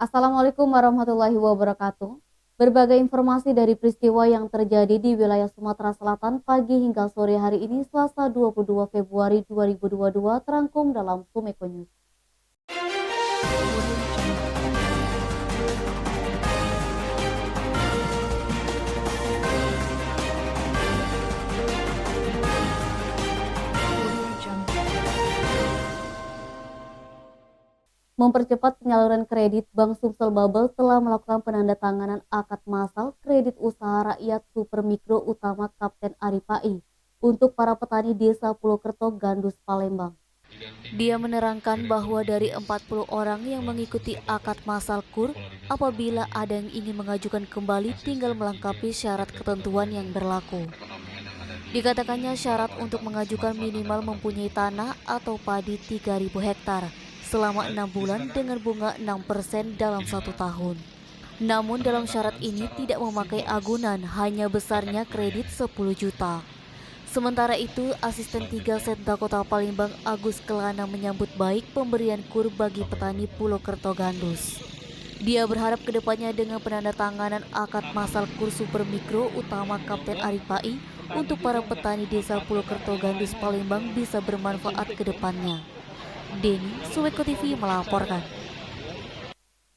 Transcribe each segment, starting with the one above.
Assalamualaikum warahmatullahi wabarakatuh. Berbagai informasi dari peristiwa yang terjadi di wilayah Sumatera Selatan pagi hingga sore hari ini Selasa 22 Februari 2022 terangkum dalam Sumeko News. Mempercepat penyaluran kredit, Bank Sumsel Babel telah melakukan penandatanganan akad massal kredit usaha rakyat super mikro utama Kapten Aripai untuk para petani desa Pulokerto Gandus Palembang. Dia menerangkan bahwa dari 40 orang yang mengikuti akad massal KUR, apabila ada yang ingin mengajukan kembali tinggal melengkapi syarat ketentuan yang berlaku. Dikatakannya syarat untuk mengajukan minimal mempunyai tanah atau padi 3.000 hektar selama 6 bulan dengan bunga 6% dalam 1 tahun. Namun dalam syarat ini tidak memakai agunan, hanya besarnya kredit 10 juta. Sementara itu, Asisten 3 Setda Kota Palembang Agus Kelana menyambut baik pemberian KUR bagi petani Pulokerto Gandus. Dia berharap kedepannya dengan penandatanganan akad massal KUR super mikro utama Kapten Aripai untuk para petani desa Pulokerto Gandus Palembang bisa bermanfaat ke depannya. Denny, Sumeko TV melaporkan.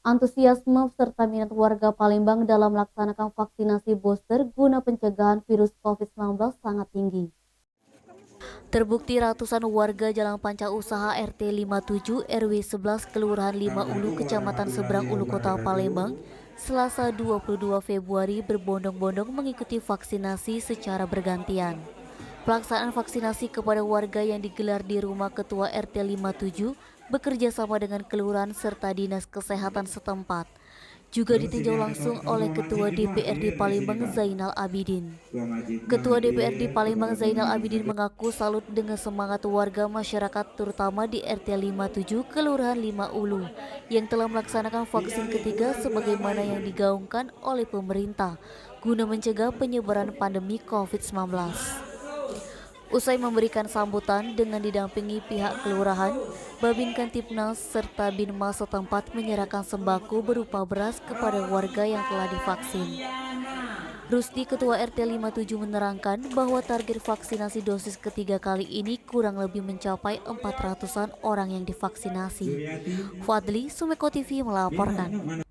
Antusiasme serta minat warga Palembang dalam melaksanakan vaksinasi booster guna pencegahan virus COVID-19 sangat tinggi. Terbukti ratusan warga Jalan Panca Usaha RT 57 RW 11 Kelurahan 5 Ulu Kecamatan Seberang Ulu Kota Palembang Selasa 22 Februari berbondong-bondong mengikuti vaksinasi secara bergantian. Pelaksanaan vaksinasi kepada warga yang digelar di rumah Ketua RT 57 bekerja sama dengan kelurahan serta Dinas Kesehatan setempat. Juga ditinjau langsung oleh Ketua DPRD Palembang Zainal Abidin. Ketua DPRD Palembang Zainal Abidin mengaku salut dengan semangat warga masyarakat terutama di RT 57 Kelurahan 5 Ulu yang telah melaksanakan vaksin ketiga sebagaimana yang digaungkan oleh pemerintah guna mencegah penyebaran pandemi COVID-19. Usai memberikan sambutan dengan didampingi pihak kelurahan, Babin Kantipnas serta Binmas setempat menyerahkan sembako berupa beras kepada warga yang telah divaksin. Rusdi Ketua RT 57 menerangkan bahwa target vaksinasi dosis ketiga kali ini kurang lebih mencapai 400-an orang yang divaksinasi. Fadli, Sumeko TV melaporkan.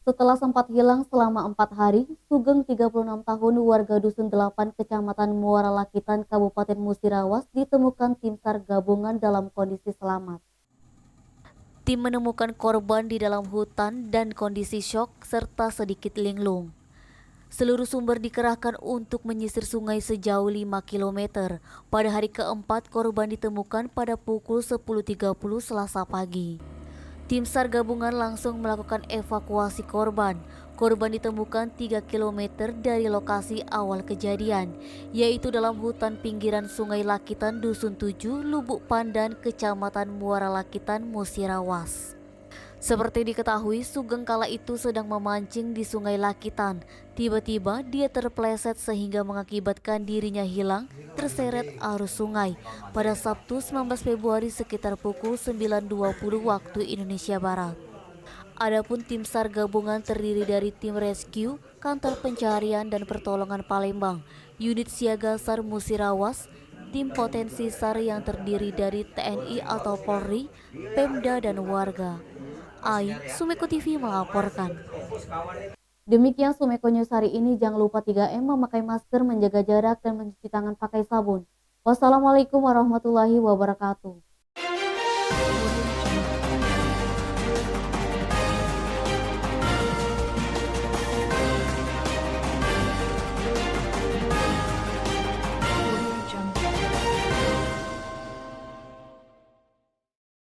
Setelah sempat hilang selama 4 hari, Sugeng 36 tahun warga Dusun 8 Kecamatan Muara Lakitan Kabupaten Musirawas ditemukan tim SAR gabungan dalam kondisi selamat. Tim menemukan korban di dalam hutan dan kondisi syok serta sedikit linglung. Seluruh sumber dikerahkan untuk menyisir sungai sejauh 5 km. Pada hari keempat, korban ditemukan pada pukul 10.30 Selasa pagi. Tim SAR gabungan langsung melakukan evakuasi korban. Korban ditemukan 3 km dari lokasi awal kejadian, yaitu dalam hutan pinggiran Sungai Lakitan Dusun 7, Lubuk Pandan, Kecamatan Muara Lakitan, Musirawas. Seperti diketahui, Sugeng kala itu sedang memancing di Sungai Lakitan. Tiba-tiba dia terpleset sehingga mengakibatkan dirinya hilang, terseret arus sungai pada Sabtu 19 Februari sekitar pukul 9.20 waktu Indonesia Barat. Adapun tim SAR gabungan terdiri dari tim rescue, kantor pencarian dan pertolongan Palembang, unit siaga SAR Musirawas, tim potensi SAR yang terdiri dari TNI atau Polri, Pemda dan warga. Sumeko TV melaporkan. Demikian Sumeko News hari ini. Jangan lupa 3M, memakai masker, menjaga jarak, dan mencuci tangan pakai sabun. Wassalamualaikum warahmatullahi wabarakatuh.